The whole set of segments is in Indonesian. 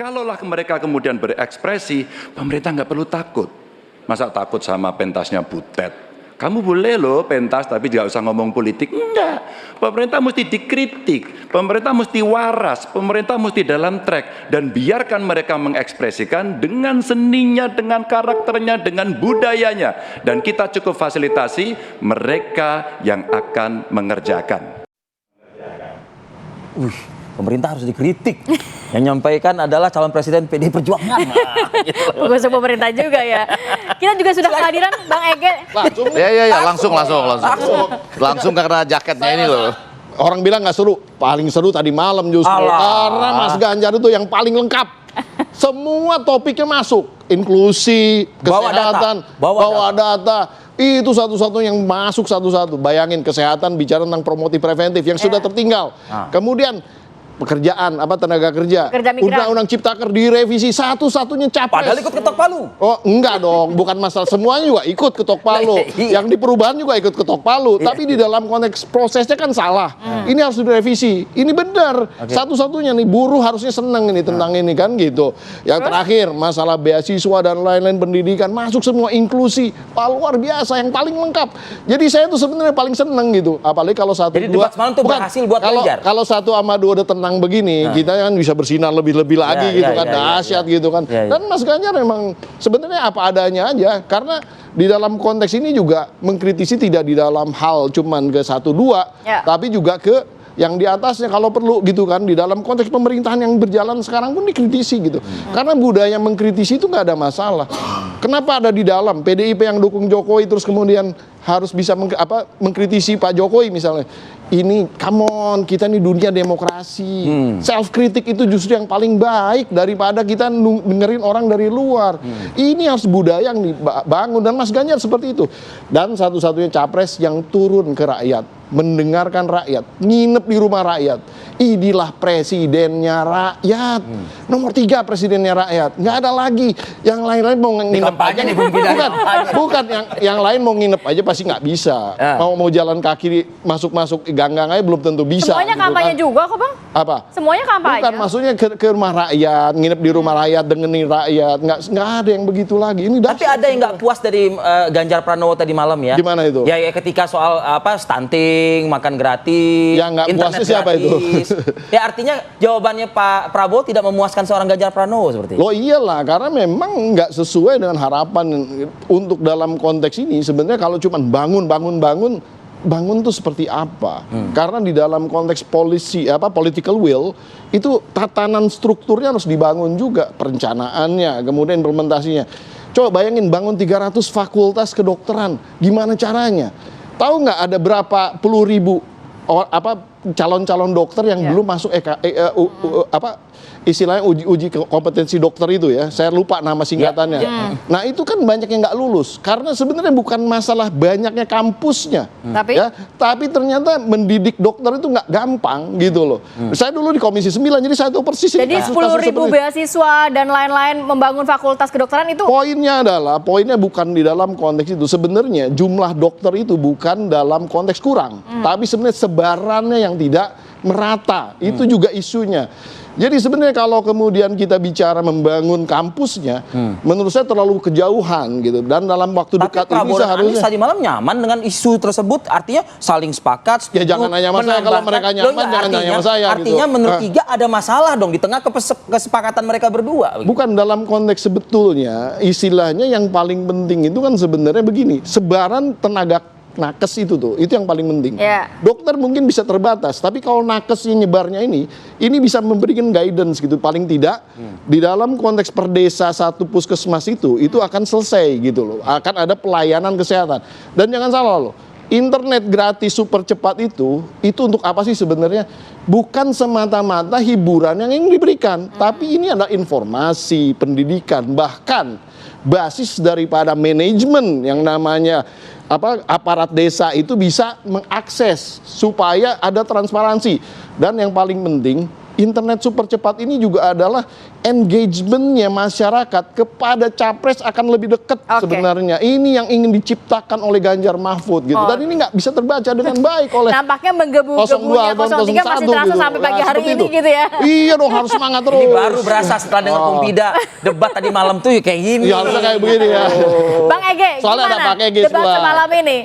Kalaulah mereka kemudian berekspresi, pemerintah nggak perlu takut. Masa takut sama pentasnya Butet? Kamu boleh loh pentas tapi nggak usah ngomong politik. Enggak. Pemerintah mesti dikritik, pemerintah mesti waras, pemerintah mesti dalam track. Dan biarkan mereka mengekspresikan dengan seninya, dengan karakternya, dengan budayanya. Dan kita cukup fasilitasi mereka yang akan mengerjakan. Pemerintah harus dikritik. Yang nyampaikan adalah calon presiden PDI Perjuangan. Gosok pemerintah juga ya. Kita juga sudah kehadiran Bang Ege. Langsung karena jaketnya ini loh. Orang bilang nggak seru, paling seru tadi malam justru. Karena Mas Ganjar itu yang paling lengkap. Semua topiknya masuk, inklusi, kesehatan, bawa data. Itu satu-satunya yang masuk satu-satu. Bayangin kesehatan bicara tentang promotif preventif yang sudah tertinggal. Kemudian pekerjaan, tenaga kerja. Undang-undang Ciptaker direvisi satu-satunya capres. Padahal ikut ketok palu. Oh, enggak dong, bukan masalah semuanya juga ikut ketok palu. Yang di perubahan juga ikut ketok palu, tapi di dalam konteks prosesnya kan salah. Ini harus direvisi. Ini benar. Satu-satunya nih buruh harusnya senang ini tentang ini kan gitu. Yang terakhir masalah beasiswa dan lain-lain pendidikan masuk semua inklusi. Luar biasa yang paling lengkap. Jadi saya tuh sebenarnya paling seneng gitu. Apalagi kalau satu Jadi dua debat semalam tuh berhasil buat Ganjar. Kalau 1 sama 2 udah tenang begini, kita kan bisa bersinar lebih-lebih lagi gitu kan, dahsyat gitu kan. Dan Mas Ganjar memang sebenarnya apa adanya aja, karena di dalam konteks ini juga mengkritisi tidak di dalam hal cuman ke 1-2, tapi juga ke yang di atasnya kalau perlu gitu kan. Di dalam konteks pemerintahan yang berjalan sekarang pun dikritisi gitu. Karena budaya mengkritisi itu nggak ada masalah. Kenapa ada di dalam PDIP yang dukung Jokowi terus kemudian harus bisa mengkritisi Pak Jokowi misalnya. Ini, come on, kita ini dunia demokrasi. Self-kritik itu justru yang paling baik daripada kita dengerin orang dari luar. Ini harus budaya yang dibangun, dan Mas Ganjar seperti itu. Dan satu-satunya capres yang turun ke rakyat, mendengarkan rakyat, nginep di rumah rakyat. Inilah presidennya rakyat. Nomor 3 presidennya rakyat. Nggak ada lagi. Yang lain-lain mau nginep aja. Bukan, yang lain mau nginep aja pasti nggak bisa. Mau jalan kaki masuk-masuk ganggang aja belum tentu bisa. Semuanya gitu kampanye kan. juga kok Bang? Apa? Semuanya kampanye? Bukan, maksudnya ke rumah rakyat, nginep di rumah rakyat, dengerin rakyat. Nggak ada yang begitu lagi. Ini tapi ada yang nggak puas dari Ganjar Pranowo tadi malam ya? Gimana itu? Ya ketika soal stunting, makan gratis, yang nggak puasnya siapa gratis. itu? Ya artinya jawabannya Pak Prabowo tidak memuaskan seorang Ganjar Pranowo seperti itu. Loh iyalah, karena memang nggak sesuai dengan harapan untuk dalam konteks ini. Sebenarnya kalau cuma bangun tuh seperti apa? Karena di dalam konteks political will itu tatanan strukturnya harus dibangun juga, perencanaannya, kemudian implementasinya. Coba bayangin bangun 300 fakultas kedokteran, gimana caranya? Tahu nggak ada berapa puluh ribu calon-calon dokter yang belum masuk istilahnya uji kompetensi dokter itu ya, saya lupa nama singkatannya. Nah itu kan banyak yang nggak lulus karena sebenarnya bukan masalah banyaknya kampusnya, tapi ternyata mendidik dokter itu nggak gampang gitu loh. Saya dulu di Komisi 9 jadi saya tahu persis. Jadi 10.000 beasiswa dan lain-lain membangun fakultas kedokteran itu. Poinnya bukan di dalam konteks itu. Sebenarnya jumlah dokter itu bukan dalam konteks kurang, tapi sebenarnya sebarannya yang tidak merata. Itu juga isunya. Jadi sebenarnya kalau kemudian kita bicara membangun kampusnya, menurut saya terlalu kejauhan gitu. Dan dalam waktu dekat ini seharusnya. Tadi malam nyaman dengan isu tersebut, artinya saling sepakat. Ya jangan nanya sama saya, kalau mereka nyaman jangan nanya sama saya. Artinya gitu. Menurut Iga ada masalah dong di tengah kesepakatan mereka berdua. Bukan dalam konteks sebetulnya, istilahnya yang paling penting itu kan sebenarnya begini, sebaran tenaga nakes itu yang paling penting. Dokter mungkin bisa terbatas, tapi kalau nakesnya nyebarnya ini bisa memberikan guidance gitu, paling tidak di dalam konteks per desa satu puskesmas itu akan selesai gitu loh, akan ada pelayanan kesehatan. Dan jangan salah loh, internet gratis super cepat itu untuk apa sih sebenarnya? Bukan semata-mata hiburan yang ingin diberikan, tapi ini adalah informasi, pendidikan, bahkan basis daripada manajemen yang namanya aparat desa itu bisa mengakses supaya ada transparansi. Dan yang paling penting, internet super cepat ini juga adalah engagementnya masyarakat kepada capres akan lebih dekat sebenarnya. Ini yang ingin diciptakan oleh Ganjar Mahfud gitu. Dan ini nggak bisa terbaca dengan baik oleh nampaknya menggebu-gebunya 03 masih terasa gitu. sampai pagi hari ini itu. gitu ya. Iya dong, harus semangat terus. Ini baru berasa setelah dengar Pompida debat tadi malam tuh kayak gini. Ya harusnya kayak begini ya. Bang Ege, Soalnya ada gimana Pak Ege debat sebelah. semalam ini?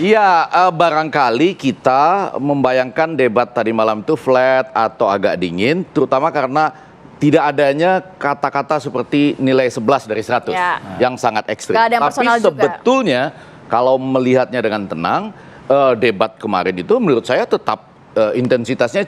Iya, barangkali kita membayangkan debat tadi malam itu flat atau agak dingin, terutama karena tidak adanya kata-kata seperti nilai 11 dari 100 yang sangat ekstrim. Gak ada yang Tapi personal juga. sebetulnya kalau melihatnya dengan tenang, debat kemarin itu menurut saya tetap intensitasnya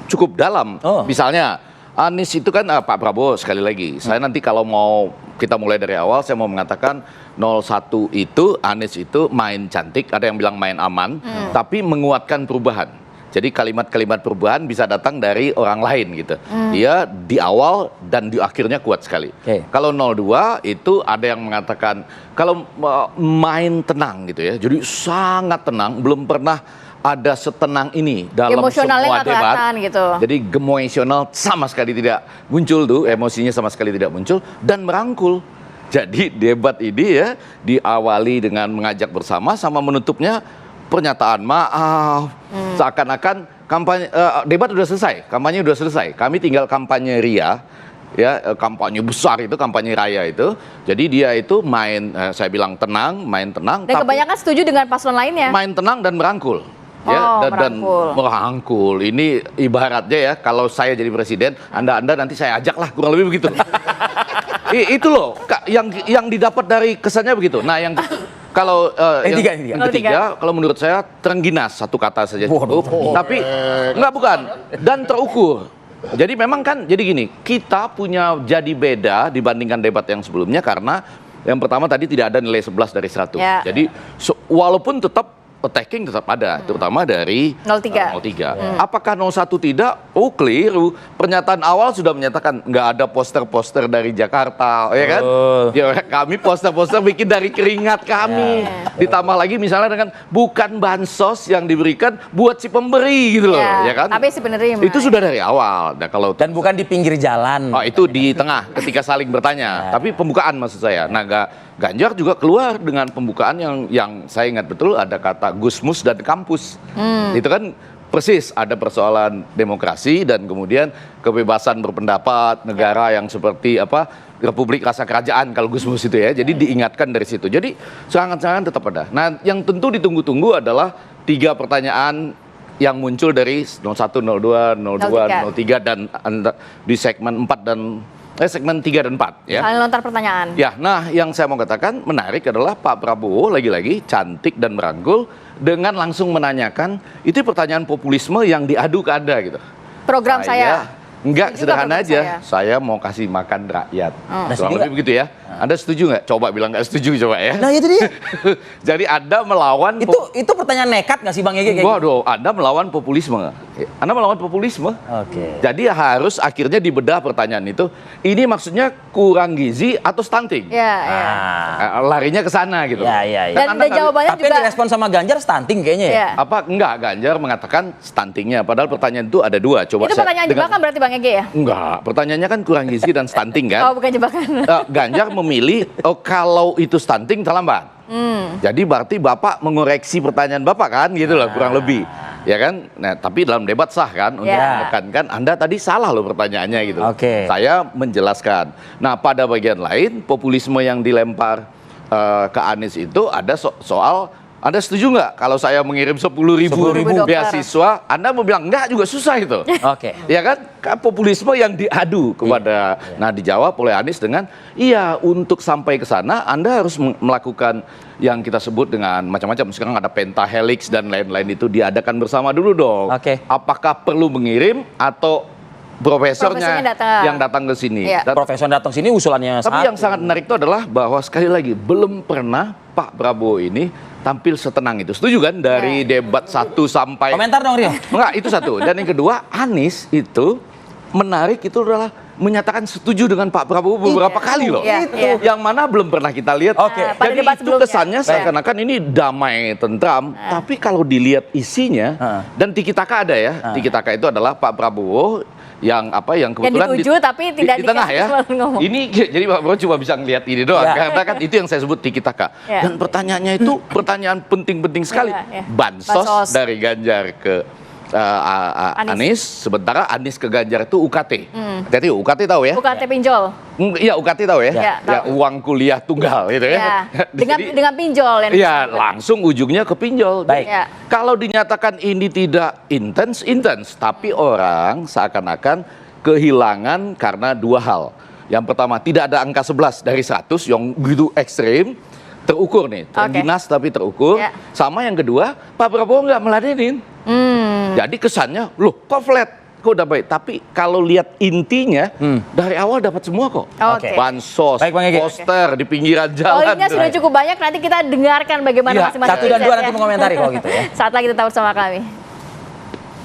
cukup dalam. Misalnya Anies itu kan Pak Prabowo sekali lagi. Saya nanti kalau mau kita mulai dari awal, saya mau mengatakan 01 itu Anies itu main cantik, ada yang bilang main aman, tapi menguatkan perubahan. Jadi kalimat-kalimat perubahan bisa datang dari orang lain gitu. Dia di awal dan di akhirnya kuat sekali. Kalau 02 itu ada yang mengatakan kalau main tenang gitu ya. Jadi sangat tenang, belum pernah ada setenang ini dalam Emosionalnya semua nggak debat. kelihatan gitu. Jadi emosional sama sekali tidak muncul tuh, emosinya sama sekali tidak muncul dan merangkul. Jadi debat ini ya diawali dengan mengajak bersama sama menutupnya pernyataan maaf. Seakan-akan kampanye debat udah selesai, kampanye udah selesai. Kami tinggal kampanye ria. Ya, kampanye besar itu, kampanye raya itu. Jadi dia itu main, saya bilang tenang, main tenang. Dan kebanyakan setuju dengan paslon lainnya. Main tenang dan merangkul. Ya, dan merangkul. Ini ibaratnya ya, kalau saya jadi presiden, Anda nanti saya ajak lah, kurang lebih begitu. Itu loh, yang didapat dari kesannya begitu. Nah, yang kalau yang ketiga, kalau menurut saya terengginas, satu kata saja cukup. Tapi enggak, bukan, dan terukur. Jadi memang kan, jadi gini, kita punya jadi beda dibandingkan debat yang sebelumnya karena yang pertama tadi tidak ada nilai 11 dari 100. Jadi walaupun tetap attacking tetap ada, terutama dari 03. Apakah 01 tidak? Oh, keliru. Pernyataan awal sudah menyatakan nggak ada poster-poster dari Jakarta, ya kan? Ya, kami poster-poster bikin dari keringat kami. Ditambah lagi misalnya dengan bukan bansos yang diberikan buat si pemberi gitu loh, ya kan? Tapi si penerima. Itu sudah dari awal. Nah, kalau dan bukan di pinggir jalan. Oh, itu di tengah ketika saling bertanya. Tapi pembukaan maksud saya. Nah, Ganjar juga keluar dengan pembukaan yang saya ingat betul ada kata Gusmus dan kampus. Itu kan persis ada persoalan demokrasi dan kemudian kebebasan berpendapat, negara yang seperti apa, Republik Rasa Kerajaan kalau Gusmus itu ya. Jadi diingatkan dari situ. Jadi serangan-serangan tetap ada. Nah, yang tentu ditunggu-tunggu adalah 3 pertanyaan yang muncul dari 01, 02, 03 dan di segmen 4 dan segmen 3 dan 4 ya. Saling lontar pertanyaan. Ya, nah yang saya mau katakan menarik adalah Pak Prabowo lagi-lagi cantik dan merangkul dengan langsung menanyakan itu pertanyaan populisme yang diadu ke Anda gitu. Program saya. Enggak, sederhana aja. Saya mau kasih makan rakyat. Kurang lebih begitu ya. Anda setuju nggak? Coba bilang nggak setuju coba ya. Nah itu dia. Jadi Anda melawan itu pertanyaan nekat nggak sih Bang Ege? Waduh, Anda melawan populisme. Anda melawan populisme. Jadi harus akhirnya dibedah pertanyaan itu. Ini maksudnya kurang gizi atau stunting? Larinya ke sana gitu. Dan jawabannya tapi juga direspon sama Ganjar stunting kayaknya ya. Apa enggak? Ganjar mengatakan stuntingnya. Padahal pertanyaan itu ada 2. Coba itu pertanyaan jebakan berarti Bang Ege ya? Enggak, pertanyaannya kan kurang gizi dan stunting kan? Oh, bukan jebakan. Ganjar memilih kalau itu stunting terlambat. Jadi berarti Bapak mengoreksi pertanyaan Bapak kan gitu loh, kurang lebih. Ya kan? Nah, tapi dalam debat sah kan untuk menekankan Anda tadi salah loh pertanyaannya gitu. Saya menjelaskan. Nah, pada bagian lain populisme yang dilempar ke Anies itu ada soal Anda setuju nggak kalau saya mengirim 10.000 beasiswa? Anda mau bilang enggak juga susah itu. Ya kan? Populisme yang diadu kepada. Nah, dijawab oleh Anies dengan iya, untuk sampai ke sana Anda harus melakukan yang kita sebut dengan macam-macam. Sekarang ada pentahelix dan lain-lain itu diadakan bersama dulu dong. Apakah perlu mengirim atau profesornya yang datang ke sini? Profesor datang sini usulannya. Tapi yang sangat menarik itu adalah bahwa sekali lagi belum pernah Pak Prabowo ini tampil setenang itu. Setuju kan? Dari debat 1 sampai... Komentar dong Rio. Enggak, itu satu. Dan yang kedua, Anies itu menarik itu adalah menyatakan setuju dengan Pak Prabowo beberapa kali loh. Iya. Yang mana belum pernah kita lihat. pada Jadi debat itu sebelumnya. kesannya seakan-akan ini damai, tentram. Tapi kalau dilihat isinya, dan tiki-taka ada ya. Tiki-taka itu adalah Pak Prabowo yang kebetulan dituju tapi tidak di tengah dikasih ya. kesempatan ngomong. Ini jadi Pak Prabowo cuma bisa ngelihat ini doang. Karena kan itu yang saya sebut tiki-taka. Dan pertanyaannya itu pertanyaan penting-penting sekali. Bansos dari Ganjar ke Anies, sementara Anies ke Ganjar itu UKT. Jadi UKT tahu ya? UKT pinjol. Iya, UKT tahu ya? Ya, Ya, uang kuliah tunggal gitu ya. Dengan pinjol yang Iya, langsung ujungnya ke pinjol. Baik. Ya. Kalau dinyatakan ini tidak intens, tapi orang seakan-akan kehilangan karena dua hal. Yang pertama, tidak ada angka 11 dari 100 yang begitu ekstrim, terukur nih, tren dinas tapi terukur. Sama yang kedua, Pak Prabowo nggak meladenin. Jadi kesannya, loh kok flat, kok udah baik. Tapi kalau lihat intinya, dari awal dapat semua kok. Bansos, Baik, Bang Egy. poster di pinggiran jalan. Poinnya sudah cukup banyak, nanti kita dengarkan bagaimana masing-masing. 1 dan 2 nanti mengomentari kalau gitu ya. Saat lagi tetap bersama kami.